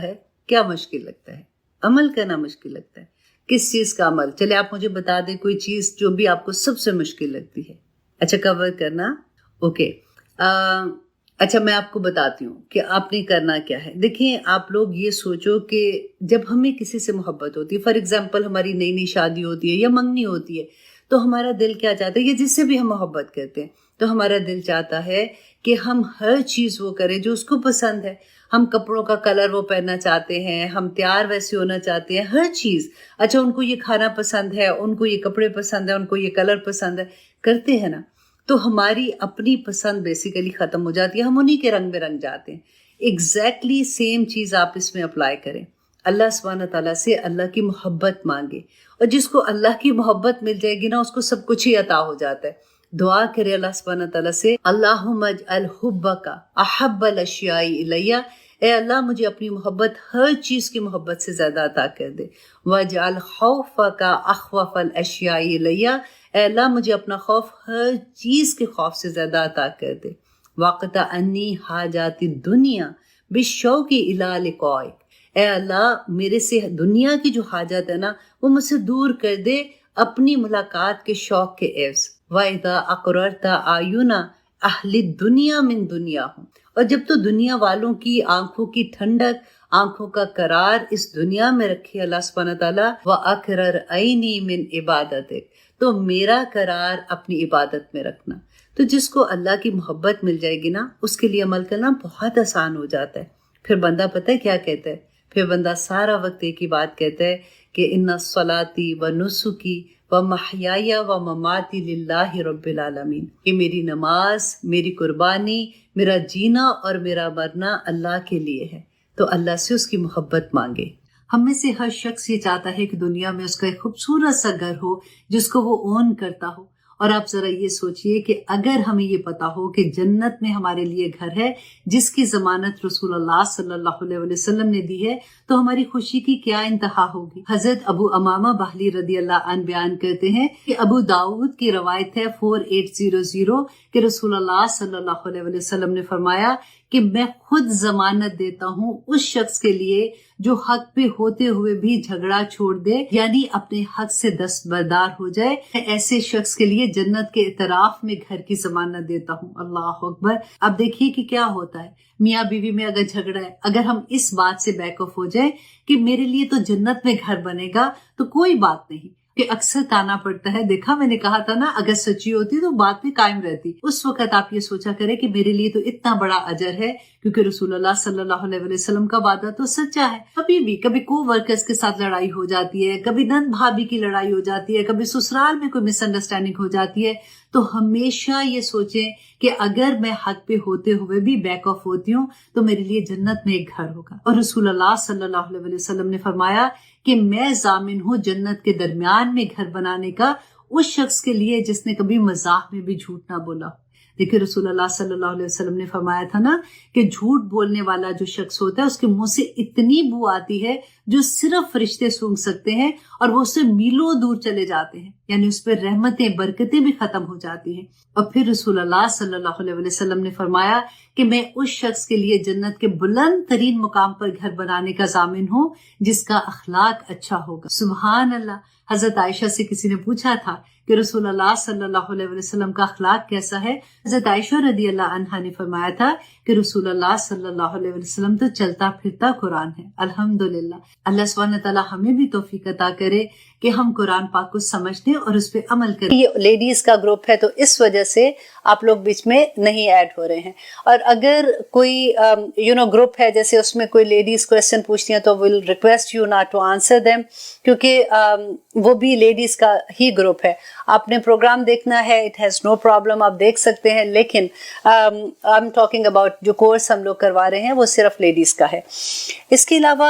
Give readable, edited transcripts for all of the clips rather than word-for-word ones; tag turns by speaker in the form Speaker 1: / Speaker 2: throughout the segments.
Speaker 1: ہے کیا مشکل لگتا ہے؟ عمل کرنا مشکل لگتا ہے. کس چیز کا عمل؟ چلے آپ مجھے بتا دیں کوئی چیز جو بھی آپ کو سب سے مشکل لگتی ہے. اچھا کور کرنا. اوکے اچھا میں آپ کو بتاتی ہوں کہ آپ نے کرنا کیا ہے. دیکھیں آپ لوگ یہ سوچو کہ جب ہمیں کسی سے محبت ہوتی ہے، فار ایگزامپل ہماری نئی نئی شادی ہوتی ہے یا منگنی ہوتی ہے، تو ہمارا دل کیا چاہتا ہے، یا جس سے بھی ہم محبت کرتے ہیں تو ہمارا دل چاہتا ہے کہ ہم ہر چیز وہ کریں جو اس کو پسند ہے. ہم کپڑوں کا کلر وہ پہننا چاہتے ہیں، ہم تیار ویسے ہونا چاہتے ہیں، ہر چیز. اچھا ان کو یہ کھانا پسند ہے، ان کو یہ کپڑے پسند ہے، ان کو یہ کلر پسند ہے، کرتے ہیں نا. تو ہماری اپنی پسند بیسیکلی ختم ہو جاتی ہے، ہم انہی کے رنگ میں رنگ جاتے ہیں. ایگزیکٹلی سیم چیز آپ اس میں اپلائی کریں. اللہ سبحانہ تعالیٰ سے اللہ کی محبت مانگے، اور جس کو اللہ کی محبت مل جائے گی نا اس کو سب کچھ ہی عطا ہو جاتا ہے. دعا کرے اللہ سبحانہ تعالیٰ سے، اللہم اجعل حبک احب الاشیاء الی، اے اللہ مجھے اپنی محبت ہر چیز کی محبت سے زیادہ عطا کر دے. واجعل خوفک اخوف الاشیاء الی، اے اللہ مجھے اپنا خوف ہر چیز کے خوف سے زیادہ عطا کر دے. واقطع انی حاجات الدنیا بالشوق الی لقائک، اے اللہ میرے سے دنیا کی جو حاجت ہے نا وہ مجھ سے دور کر دے اپنی ملاقات کے شوق کے عوض. وَإِذَا أَقْرَرْتَ أَعْيُنَ أَهْلِ الدُّنْيَا مِن دُنْيَاهُمْ، اور جب تو دنیا والوں کی آنکھوں کی ٹھنڈک، آنکھوں کا قرار اس دنیا میں رکھے اللہ سبحانہ تعالیٰ، وَأَقْرَرْ عَيْنِي مِن عِبَادَتِكَ، تو میرا قرار اپنی عبادت میں رکھنا. تو جس کو اللہ کی محبت مل جائے گی نا اس کے لیے عمل کرنا بہت آسان ہو جاتا ہے. پھر بندہ پتہ ہے کیا کہتا ہے؟ پھر بندہ سارا وقت ایک ہی بات کہتا ہے کہ ان صلاتی و نسکی و محیای و مماتی للہ رب العالمین، کہ میری نماز، میری قربانی، میرا جینا اور میرا مرنا اللہ کے لیے ہے. تو اللہ سے اس کی محبت مانگے. ہم میں سے ہر شخص یہ چاہتا ہے کہ دنیا میں اس کا ایک خوبصورت سا گھر ہو جس کو وہ اون کرتا ہو. اور آپ ذرا یہ سوچئے کہ اگر ہمیں یہ پتا ہو کہ جنت میں ہمارے لیے گھر ہے جس کی ضمانت رسول اللہ صلی اللہ علیہ وسلم نے دی ہے، تو ہماری خوشی کی کیا انتہا ہوگی. حضرت ابو امامہ باہلی رضی اللہ عنہ بیان کرتے ہیں کہ ابو داؤد کی روایت ہے 4800 کہ رسول اللہ صلی اللہ علیہ وسلم نے فرمایا کہ میں خود ضمانت دیتا ہوں اس شخص کے لیے جو حق پہ ہوتے ہوئے بھی جھگڑا چھوڑ دے، یعنی اپنے حق سے دستبردار ہو جائے، ایسے شخص کے لیے جنت کے اعتراف میں گھر کی ضمانت دیتا ہوں. اللہ اکبر. اب دیکھیے کہ کیا ہوتا ہے میاں بیوی میں اگر جھگڑا ہے، اگر ہم اس بات سے بیک آف ہو جائے کہ میرے لیے تو جنت میں گھر بنے گا تو کوئی بات نہیں، کہ اکثر تانا پڑتا ہے. دیکھا میں نے کہا تھا نا اگر سچی ہوتی تو بات میں قائم رہتی. اس وقت آپ یہ سوچا کریں کہ میرے لیے تو اتنا بڑا اجر ہے کیونکہ رسول اللہ صلی اللہ علیہ وسلم کا وعدہ تو سچا ہے. کبھی کو ورکرز کے ساتھ لڑائی ہو جاتی ہے، کبھی نند بھابھی کی لڑائی ہو جاتی ہے، کبھی سسرال میں کوئی مس انڈرسٹینڈنگ ہو جاتی ہے، تو ہمیشہ یہ سوچیں کہ اگر میں حق پہ ہوتے ہوئے بھی بیک آف ہوتی ہوں تو میرے لیے جنت میں ایک گھر ہوگا. اور رسول اللہ صلی اللہ علیہ وسلم نے فرمایا کہ میں ضامن ہوں جنت کے درمیان میں گھر بنانے کا اس شخص کے لیے جس نے کبھی مزاح میں بھی جھوٹ نہ بولا. دیکھیں رسول اللہ صلی اللہ علیہ وسلم نے فرمایا تھا نا کہ جھوٹ بولنے والا جو شخص ہوتا ہے اس کے منہ سے اتنی بو آتی ہے جو صرف فرشتے سونگھ سکتے ہیں، اور وہ اس سے میلوں دور چلے جاتے ہیں، یعنی اس پہ رحمتیں برکتیں بھی ختم ہو جاتی ہیں. اور پھر رسول اللہ صلی اللہ علیہ وسلم نے فرمایا کہ میں اس شخص کے لیے جنت کے بلند ترین مقام پر گھر بنانے کا ضامن ہوں جس کا اخلاق اچھا ہوگا. سبحان اللہ. حضرت عائشہ سے کسی نے پوچھا تھا کہ رسول اللہ صلی اللہ علیہ وسلم کا اخلاق کیسا ہے؟ حضرت عائشہ رضی اللہ عنہا نے فرمایا تھا کہ رسول اللہ صلی اللہ علیہ وسلم تو چلتا پھرتا قرآن ہے. الحمدللہ. اللہ سبحانہ تعالیٰ ہمیں بھی توفیق عطا کرے کہ ہم قرآن پاک کو سمجھنے اور اس پہ عمل کریں. یہ لیڈیز کا گروپ ہے تو اس وجہ سے آپ لوگ بیچ میں نہیں ایڈ ہو رہے ہیں. اور اگر کوئی گروپ ہے جیسے اس میں کوئی لیڈیز کویسچن پوچھتی ہیں تو will request you not to answer them, کیونکہ وہ بھی لیڈیز کا ہی گروپ ہے. آپ نے پروگرام دیکھنا ہے، اٹ ہیز نو پرابلم، آپ دیکھ سکتے ہیں، لیکن آئی ایم ٹاکنگ اباؤٹ جو کورس ہم لوگ کروا رہے ہیں وہ صرف لیڈیز کا ہے. اس کے علاوہ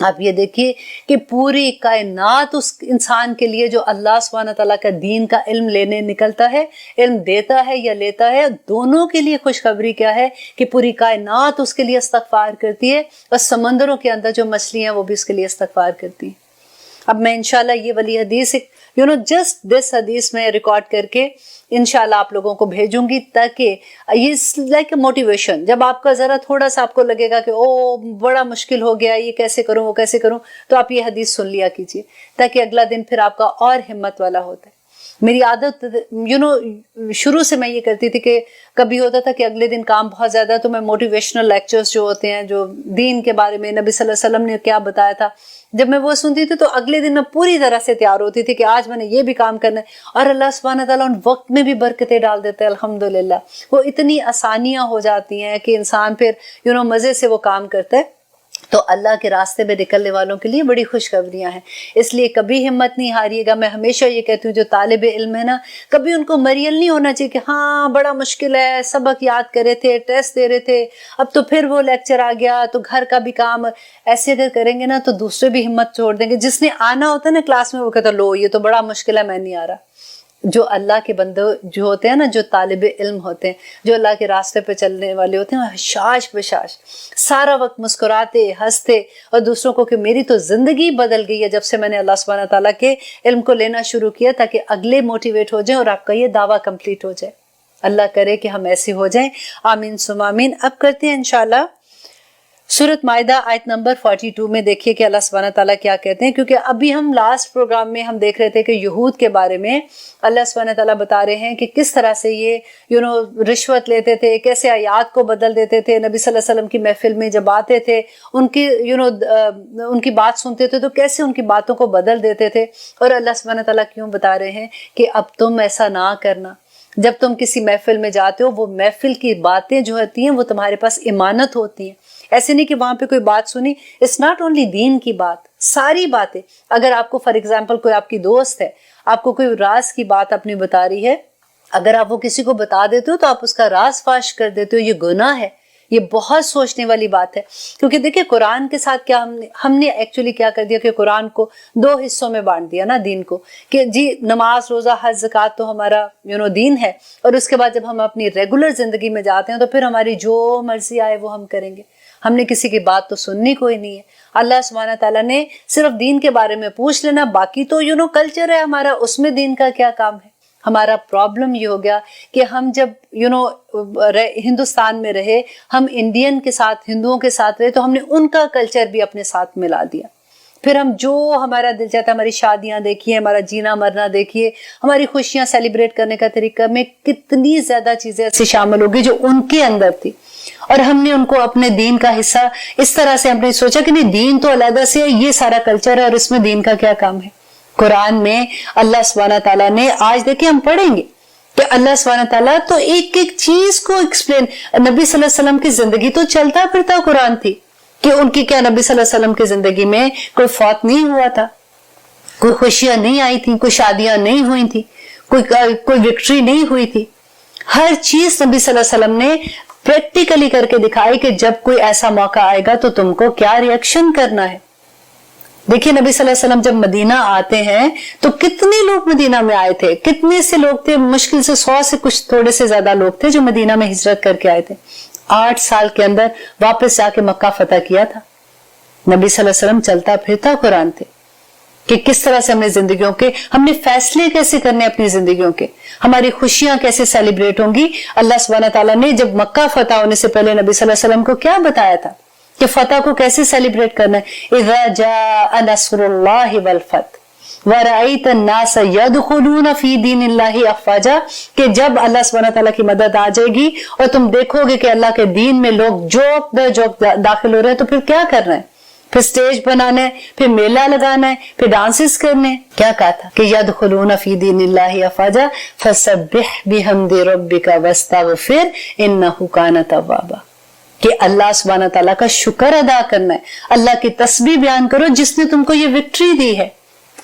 Speaker 1: آپ یہ دیکھیے کہ پوری کائنات اس انسان کے لیے جو اللہ سبحانہ تعالیٰ کا دین کا علم لینے نکلتا ہے، علم دیتا ہے یا لیتا ہے، دونوں کے لیے خوشخبری کیا ہے کہ پوری کائنات اس کے لیے استغفار کرتی ہے، اور سمندروں کے اندر جو مچھلیاں ہیں وہ بھی اس کے لیے استغفار کرتی ہیں۔ اب میں انشاءاللہ یہ والی حدیث جسٹ دس حدیث میں ریکارڈ کر کے انشاءاللہ آپ لوگوں کو بھیجوں گی، تاکہ یہ لائک اے موٹیویشن، جب آپ کا ذرا تھوڑا سا آپ کو لگے گا کہ او بڑا مشکل ہو گیا، یہ کیسے کروں وہ کیسے کروں، تو آپ یہ حدیث سن لیا کیجیے، تاکہ اگلا دن پھر آپ کا اور ہمت والا ہوتا ہے۔ میری عادت شروع سے میں یہ کرتی تھی کہ کبھی ہوتا تھا کہ اگلے دن کام بہت زیادہ، تو میں موٹیویشنل لیکچرز جو ہوتے ہیں، جو دین کے بارے میں نبی صلی اللہ علیہ وسلم نے کیا بتایا تھا، جب میں وہ سنتی تھی تو اگلے دن میں پوری طرح سے تیار ہوتی تھی کہ آج میں نے یہ بھی کام کرنا ہے، اور اللہ سبحانہ تعالیٰ ان وقت میں بھی برکتیں ڈال دیتے ہیں الحمدللہ۔ وہ اتنی آسانیاں ہو جاتی ہیں کہ انسان پھر مزے سے وہ کام کرتا ہے۔ تو اللہ کے راستے میں نکلنے والوں کے لیے بڑی خوشخبریاں ہیں، اس لیے کبھی ہمت نہیں ہاریے گا۔ میں ہمیشہ یہ کہتی ہوں جو طالب علم ہے نا، کبھی ان کو مریل نہیں ہونا چاہیے کہ ہاں بڑا مشکل ہے، سبق یاد کرے تھے، ٹیسٹ دے رہے تھے، اب تو پھر وہ لیکچر آ گیا تو گھر کا بھی کام، ایسے اگر کریں گے نا تو دوسرے بھی ہمت چھوڑ دیں گے۔ جس نے آنا ہوتا ہے نا کلاس میں، وہ کہتا لو یہ تو بڑا مشکل ہے، میں نہیں آ رہا۔ جو اللہ کے بندے جو ہوتے ہیں نا، جو طالب علم ہوتے ہیں، جو اللہ کے راستے پہ چلنے والے ہوتے ہیں، حشاش بشاش سارا وقت مسکراتے ہنستے، اور دوسروں کو کہ میری تو زندگی بدل گئی ہے جب سے میں نے اللہ سبحانہ تعالیٰ کے علم کو لینا شروع کیا، تاکہ اگلے موٹیویٹ ہو جائیں اور آپ کا یہ دعویٰ کمپلیٹ ہو جائے۔ اللہ کرے کہ ہم ایسے ہو جائیں، آمین ثم آمین۔ اب کرتے ہیں انشاءاللہ سورۃ مائدہ آیت نمبر 42 میں، دیکھیے کہ اللہ سبحانہ تعالیٰ کیا کہتے ہیں، کیونکہ ابھی ہم لاسٹ پروگرام میں ہم دیکھ رہے تھے کہ یہود کے بارے میں اللہ سبحانہ تعالیٰ بتا رہے ہیں کہ کس طرح سے یہ رشوت لیتے تھے، کیسے آیات کو بدل دیتے تھے، نبی صلی اللہ علیہ وسلم کی محفل میں جب آتے تھے ان کی بات سنتے تھے تو کیسے ان کی باتوں کو بدل دیتے تھے۔ اور اللہ سبحانہ تعالیٰ کیوں بتا رہے ہیں کہ اب تم ایسا نہ کرنا، جب تم کسی محفل میں جاتے ہو، وہ محفل کی باتیں جو ہوتی ہیں وہ تمہارے پاس امانت ہوتی ہیں۔ ایسے نہیں کہ وہاں پہ کوئی بات سنی، اٹس ناٹ اونلی دین کی بات، ساری باتیں۔ اگر آپ کو فار ایگزامپل کوئی آپ کی دوست ہے، آپ کو کوئی راز کی بات اپنی بتا رہی ہے، اگر آپ وہ کسی کو بتا دیتے ہو تو آپ اس کا راز فاش کر دیتے ہو، یہ گناہ ہے۔ یہ بہت سوچنے والی بات ہے، کیونکہ دیکھیں قرآن کے ساتھ کیا ہم نے ایکچولی کیا کر دیا کہ قرآن کو 2 حصوں میں بانٹ دیا نا دین کو، کہ جی نماز روزہ حج زکوٰۃ تو ہمارا دین ہے، اور اس کے بعد جب ہم اپنی ریگولر زندگی میں جاتے ہیں تو پھر ہماری جو مرضی آئے وہ ہم کریں گے، ہم نے کسی کی بات تو سننی کوئی نہیں ہے۔ اللہ سبحانہ تعالیٰ نے صرف دین کے بارے میں پوچھ لینا، باقی تو کلچر ہے ہمارا، اس میں دین کا کیا کام ہے۔ ہمارا پرابلم یہ ہو گیا کہ ہم جب ہندوستان میں رہے، ہم انڈین کے ساتھ، ہندوؤں کے ساتھ رہے، تو ہم نے ان کا کلچر بھی اپنے ساتھ ملا دیا۔ پھر ہم جو ہمارا دل چاہتا ہے، ہماری شادیاں دیکھیے، ہمارا جینا مرنا دیکھیے، ہماری خوشیاں سیلیبریٹ کرنے کا طریقہ میں کتنی زیادہ چیزیں ایسی شامل ہوگی جو ان کے اندر تھی، اور ہم نے ان کو اپنے دین کا حصہ اس طرح سے ہم نے سوچا کہ نہیں دین تو علیحدہ سے ہے، یہ سارا کلچر ہے اور اس میں دین کا کیا کام ہے۔ قرآن میں اللہ سبحانہ تعالیٰ نے، آج دیکھیں ہم پڑھیں گے کہ اللہ سبحانہ تعالیٰ تو ایک ایک چیز کو ایکسپلین، نبی صلی اللہ علیہ وسلم کی زندگی تو چلتا پھرتا قرآن تھی کہ ان کی کیا، نبی صلی اللہ علیہ وسلم کی زندگی میں کوئی فوت نہیں ہوا تھا، کوئی خوشیاں نہیں آئی تھیں، کوئی شادیاں نہیں ہوئی تھیں، کوئی وکٹری نہیں ہوئی تھی۔ ہر چیز نبی صلی اللہ علیہ وسلم نے پریکٹیکلی کر کے دکھائی کہ جب کوئی ایسا موقع آئے گا تو تم کو کیا ری ایکشن کرنا ہے۔ دیکھیے نبی صلی اللہ علیہ وسلم جب مدینہ آتے ہیں تو کتنے لوگ مدینہ میں آئے تھے، کتنے سے لوگ تھے، مشکل سے 100 سے کچھ تھوڑے سے زیادہ لوگ تھے جو مدینہ میں ہجرت کر کے آئے تھے۔ 8 سال کے اندر واپس جا کے مکہ فتح کیا تھا۔ نبی صلی اللہ علیہ وسلم چلتا پھرتا قرآن تھے کہ کس طرح سے ہم نے زندگیوں کے، ہم نے فیصلے کیسے کرنے اپنی زندگیوں کے، ہماری خوشیاں کیسے سیلیبریٹ ہوں گی۔ اللہ سبحانہ تعالیٰ نے جب مکہ فتح ہونے سے پہلے نبی صلی اللہ علیہ وسلم کو کیا بتایا تھا کہ فتح کو کیسے سیلیبریٹ کرنا ہے۔ اذا جاء نصر اللہ والفتح وَرَأَيْتَ النَّاسَ يَدْخُلُونَ فِي دِينِ اللَّهِ أَفْوَاجًا، کہ جب اللہ سبحانہ تعالیٰ کی مدد آ جائے گی اور تم دیکھو گے کہ اللہ کے دین میں لوگ جوک در جوک داخل ہو رہے ہیں، تو پھر کیا کرنا ہے؟ پھر سٹیج بنانا ہے، پھر میلہ لگانا ہے، پھر ڈانسز کرنے ہیں۔ کیا کہا تھا کہ يَدْخُلُونَ فِي دِينِ اللَّهِ أَفْوَاجًا فَسَبِّحْ بِحَمْدِ رَبِّكَ وَاسْتَغْفِرْ إِنَّهُ كَانَ تَوَّابًا، کہ اللہ سبحانہ تعالیٰ کا شکر ادا کرنا ہے، اللہ کی تسبیح بیان کرو جس نے تم کو یہ وکٹری دی ہے۔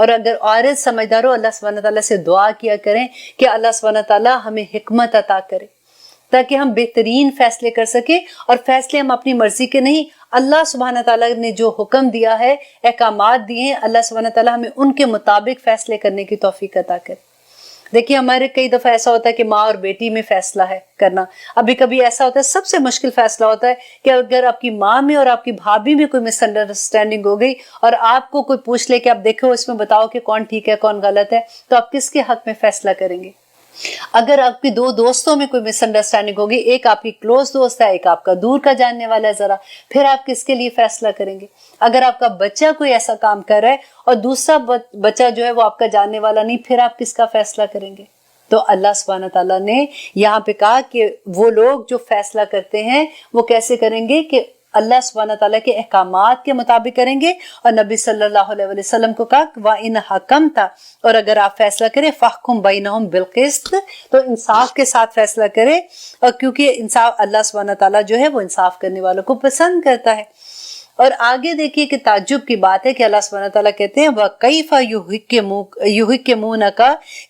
Speaker 1: اور اگر عورت سمجھدار ہو اللہ سبحانہ تعالیٰ سے دعا کیا کریں کہ اللہ سبحانہ تعالیٰ ہمیں حکمت عطا کرے تاکہ ہم بہترین فیصلے کر سکیں، اور فیصلے ہم اپنی مرضی کے نہیں، اللہ سبحانہ تعالیٰ نے جو حکم دیا ہے، احکامات دیے ہیں، اللہ سبحانہ تعالیٰ ہمیں ان کے مطابق فیصلے کرنے کی توفیق عطا کرے۔ دیکھیے ہمارے کئی دفعہ ایسا ہوتا ہے کہ ماں اور بیٹی میں فیصلہ ہے کرنا، ابھی کبھی ایسا ہوتا ہے سب سے مشکل فیصلہ ہوتا ہے کہ اگر آپ کی ماں میں اور آپ کی بھابھی میں کوئی مس انڈرسٹینڈنگ ہو گئی اور آپ کو کوئی پوچھ لے کہ آپ دیکھو اس میں بتاؤ کہ کون ٹھیک ہے کون غلط ہے، تو آپ کس کے حق میں فیصلہ کریں گے؟ اگر آپ کی دو دوستوں میں کوئی مس انڈرسٹینڈنگ ہوگی، ایک آپ کی کلوز دوست ہے، ایک آپ کا دور کا جاننے والا ہے، ذرا پھر آپ کس کے لیے فیصلہ کریں گے؟ اگر آپ کا بچہ کوئی ایسا کام کر رہا ہے اور دوسرا بچہ جو ہے وہ آپ کا جاننے والا نہیں، پھر آپ کس کا فیصلہ کریں گے؟ تو اللہ سبحانہ تعالیٰ نے یہاں پہ کہا کہ وہ لوگ جو فیصلہ کرتے ہیں وہ کیسے کریں گے کہ اللہ سبحانہ تعالیٰ کے احکامات کے مطابق کریں گے، اور نبی صلی اللہ علیہ وسلم کو کہا وَإِنْ حَكَمْتَ، اور اگر آپ فیصلہ کریں فَاحْكُمْ بَيْنَهُمْ بِالْقِسْطِ، تو انصاف کے ساتھ فیصلہ کریں، اور کیونکہ انصاف اللہ سبحانہ تعالیٰ جو ہے وہ انصاف کرنے والوں کو پسند کرتا ہے۔ اور آگے دیکھیے کہ تعجب کی بات ہے کہ اللہ سبحانہ تعالیٰ کہتے ہیں وَكَيْفَ يُحْكِمُونَكَ،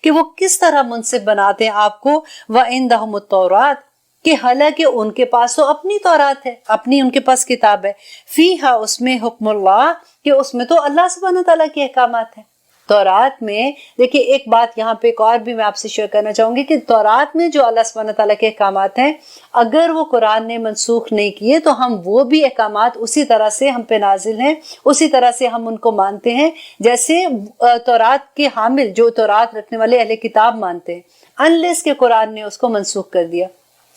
Speaker 1: کہ وہ کس طرح منصف بناتے ہیں آپ کو، وَعِندَهُمُ التَّوْرَاةُ، کہ حالانکہ ان کے پاس تو اپنی تورات ہے، اپنی ان کے پاس کتاب ہے، فیہا، اس میں حکم اللہ، کہ اس میں تو اللہ سبحانہ تعالیٰ کے احکامات ہیں۔ تورات میں دیکھیے ایک بات یہاں پہ ایک اور بھی میں آپ سے شیئر کرنا چاہوں گی کہ تورات میں جو اللہ سبحانہ تعالیٰ کے احکامات ہیں، اگر وہ قرآن نے منسوخ نہیں کیے تو ہم وہ بھی احکامات اسی طرح سے ہم پہ نازل ہیں، اسی طرح سے ہم ان کو مانتے ہیں جیسے تورات کے حامل جو تورات رکھنے والے اہل کتاب مانتے ہیں، انلیس کہ قرآن نے اس کو منسوخ کر دیا۔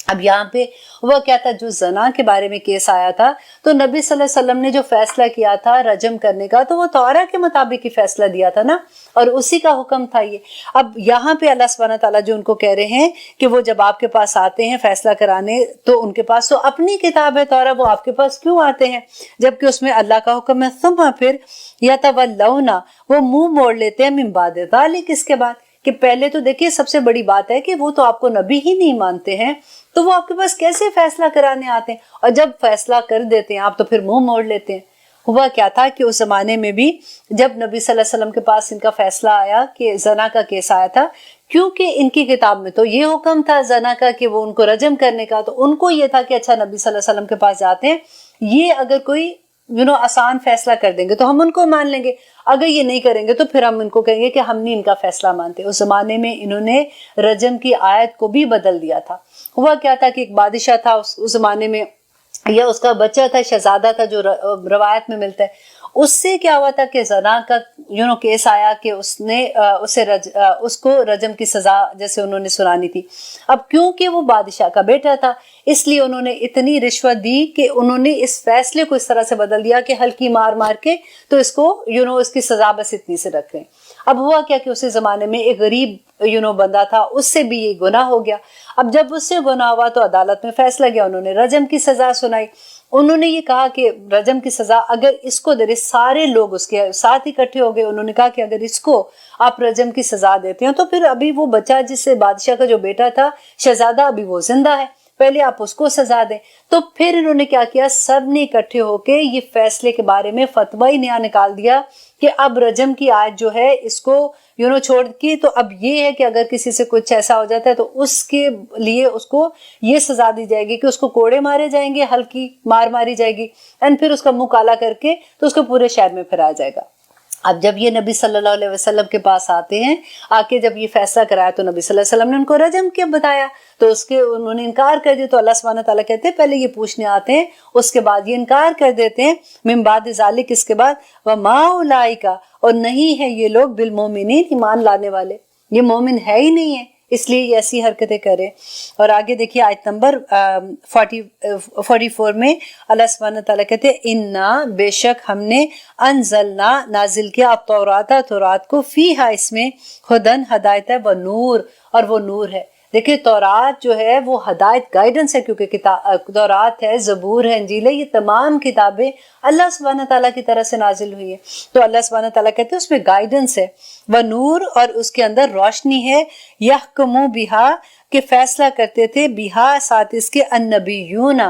Speaker 1: اب یہاں پہ وہ کیا تھا، جو زنا کے بارے میں کیس آیا تھا تو نبی صلی اللہ علیہ وسلم نے جو فیصلہ کیا تھا رجم کرنے کا، تو وہ تورات کے مطابق ہی فیصلہ دیا تھا نا، اور اسی کا حکم تھا یہ۔ اب یہاں پہ اللہ سبحانہ تعالیٰ جو ان کو کہہ رہے ہیں کہ وہ جب آپ کے پاس آتے ہیں فیصلہ کرانے تو ان کے پاس تو اپنی کتاب ہے تورات، وہ آپ کے پاس کیوں آتے ہیں جبکہ اس میں اللہ کا حکم ہے؟ ثم، پھر یتولون، وہ منہ موڑ لیتے ہیں، من بعد ذلک، اس کے بعد کہ پہلے تو دیکھیے سب سے بڑی بات ہے کہ وہ تو آپ کو نبی ہی نہیں مانتے ہیں، تو وہ آپ کے پاس کیسے فیصلہ کرانے آتے ہیں؟ اور جب فیصلہ کر دیتے ہیں آپ تو پھر منہ موڑ لیتے ہیں۔ ہوا کیا تھا کہ اس زمانے میں بھی جب نبی صلی اللہ علیہ وسلم کے پاس ان کا فیصلہ آیا کہ زنا کا کیس آیا تھا، کیونکہ ان کی کتاب میں تو یہ حکم تھا زنا کا کہ وہ ان کو رجم کرنے کا، تو ان کو یہ تھا کہ اچھا نبی صلی اللہ علیہ وسلم کے پاس جاتے ہیں، یہ اگر کوئی آسان فیصلہ کر دیں گے تو ہم ان کو مان لیں گے، اگر یہ نہیں کریں گے تو پھر ہم ان کو کہیں گے کہ ہم نہیں ان کا فیصلہ مانتے۔ اس زمانے میں انہوں نے رجم کی آیت کو بھی بدل دیا تھا۔ ہوا کیا تھا کہ ایک بادشاہ تھا اس زمانے میں، یا اس کا بچہ تھا، شہزادہ تھا، جو روایت میں ملتا ہے، اس سے کیا ہوا تھا کہ زنا کا کیس آیا کہ اس کو رجم کی سزا جیسے انہوں نے سنانی تھی۔ اب کیونکہ وہ بادشاہ کا بیٹا تھا اس لیے انہوں نے اتنی رشوت دی کہ انہوں نے اس فیصلے کو اس طرح سے بدل دیا کہ ہلکی مار مار کے تو اس کو اس کی سزا بس اتنی سے رکھ رہے ہیں۔ اب ہوا کیا کہ اسی زمانے میں ایک غریب بندہ تھا، اس سے بھی یہ گناہ ہو گیا۔ اب جب اس سے گناہ ہوا تو عدالت میں فیصلہ گیا، انہوں نے رجم کی سزا سنائی۔ انہوں نے یہ کہا کہ رجم کی سزا اگر اس کو دے، سارے لوگ اس کے ساتھ اکٹھے ہو گئے، انہوں نے کہا کہ اگر اس کو آپ رجم کی سزا دیتے ہیں تو پھر ابھی وہ بچہ جس سے بادشاہ کا جو بیٹا تھا شہزادہ، ابھی وہ زندہ ہے، پہلے آپ اس کو سزا دیں۔ تو پھر انہوں نے کیا کیا، سب نے اکٹھے ہو کے یہ فیصلے کے بارے میں فتویٰ ہی نیا نکال دیا کہ اب رجم کی آیت جو ہے اس کو چھوڑ کے، تو اب یہ ہے کہ اگر کسی سے کچھ ایسا ہو جاتا ہے تو اس کے لیے اس کو یہ سزا دی جائے گی کہ اس کو کوڑے مارے جائیں گے، ہلکی مار ماری جائے گی، اور پھر اس کا منہ کالا کر کے تو اس کو پورے شہر میں پھیلایا جائے گا۔ اب جب یہ نبی صلی اللہ علیہ وسلم کے پاس آتے ہیں، آ کے جب یہ فیصلہ کرایا تو نبی صلی اللہ علیہ وسلم نے ان کو رجم کے بتایا، تو انہوں نے انکار کر دیا۔ تو اللہ سبحانہ تعالیٰ کہتے ہیں پہلے یہ پوچھنے آتے ہیں، اس کے بعد یہ انکار کر دیتے ہیں، من بعد ذالک، اس کے بعد وما اولئک، اور نہیں ہے یہ لوگ بالمؤمنین، ایمان لانے والے، یہ مومن ہے ہی نہیں ہے، اس لیے یہ ایسی حرکتیں کریں۔ اور آگے دیکھیے آیت نمبر 44 میں اللہ سبحانہ تعالیٰ کہتے ہیں انا، بے شک ہم نے انزلنا، نازل کیا، اب تورات کو، فیہا، اس میں، ہدن، ہدایت ہے، وہ نور، اور وہ نور ہے۔ دیکھیں تورات جو ہے وہ ہدایت، گائیڈنس ہے، کیونکہ تورات ہے، زبور ہے، انجیل ہے، یہ تمام کتابیں اللہ سبحانہ تعالیٰ کی طرف سے نازل ہوئی ہیں۔ تو اللہ سبحانہ تعالیٰ کہتے ہیں اس میں گائیڈنس ہے، وہ نور، اور اس کے اندر روشنی ہے، یحکمو بہا، کہ فیصلہ کرتے تھے، بہا، ساتھ اس کے، النبیون،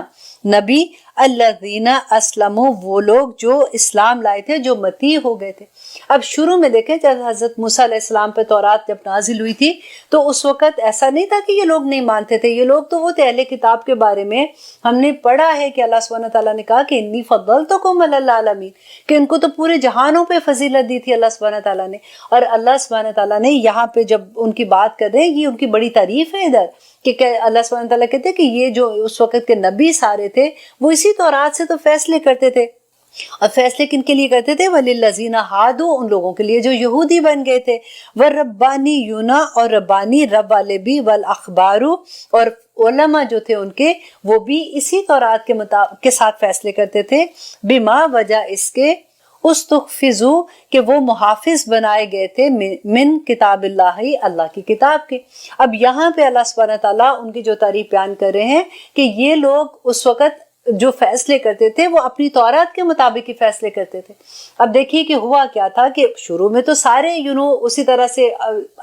Speaker 1: نبی، الذین اسلموا، وہ لوگ جو اسلام لائے تھے، جو مسیح ہو گئے تھے۔ اب شروع میں دیکھیں جب حضرت موسیٰ علیہ السلام پہ تورات جب نازل ہوئی تھی تو اس وقت ایسا نہیں تھا کہ یہ لوگ نہیں مانتے تھے، یہ لوگ تو وہ تھے اہل کتاب کے بارے میں ہم نے پڑھا ہے کہ اللہ سبحانہ تعالیٰ نے کہا کہ انی فضلتکم علی العالمین، کہ ان کو تو پورے جہانوں پہ فضیلت دی تھی اللہ سبحانہ تعالیٰ نے۔ اور اللہ سبحانہ تعالیٰ نے یہاں پہ جب ان کی بات کر رہے ہیں، یہ ان کی بڑی تعریف ہے ادھر کہ اللہ سبحانہ تعالیٰ کہتے ہیں کہ یہ جو اس وقت کے نبی سارے تھے وہ اسی تورات سے تو فیصلے کرتے تھے، اور فیصلے کن کے لیے کرتے تھے؟ وَلِلَّذِينَ هَادُوا، ان لوگوں کے لیے جو یہودی بن گئے تھے، وَالرَّبَّانِيُّونَ، اور ربانی رب والے بھی، وَالْأَخْبَارُ، اور علماء جو تھے ان کے وہ بھی اسی تورات کے ساتھ فیصلے کرتے تھے، بما، وجہ اس کے، استحفظوا، کہ وہ محافظ بنائے گئے تھے، من کتاب اللہ، اللہ کی کتاب کے۔ اب یہاں پہ اللہ سبحانہ تعالیٰ ان کی جو تعریف بیان کر رہے ہیں کہ یہ لوگ اس وقت جو فیصلے کرتے تھے وہ اپنی تورات کے مطابق ہی فیصلے کرتے تھے۔ اب دیکھیے کہ ہوا کیا تھا کہ شروع میں تو سارے اسی طرح سے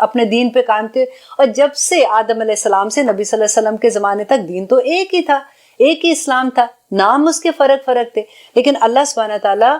Speaker 1: اپنے دین پہ قائم تھے، اور جب سے آدم علیہ السلام سے نبی صلی اللہ علیہ وسلم کے زمانے تک دین تو ایک ہی تھا، ایک ہی اسلام تھا، نام اس کے فرق تھے، لیکن اللہ سبحانہ تعالیٰ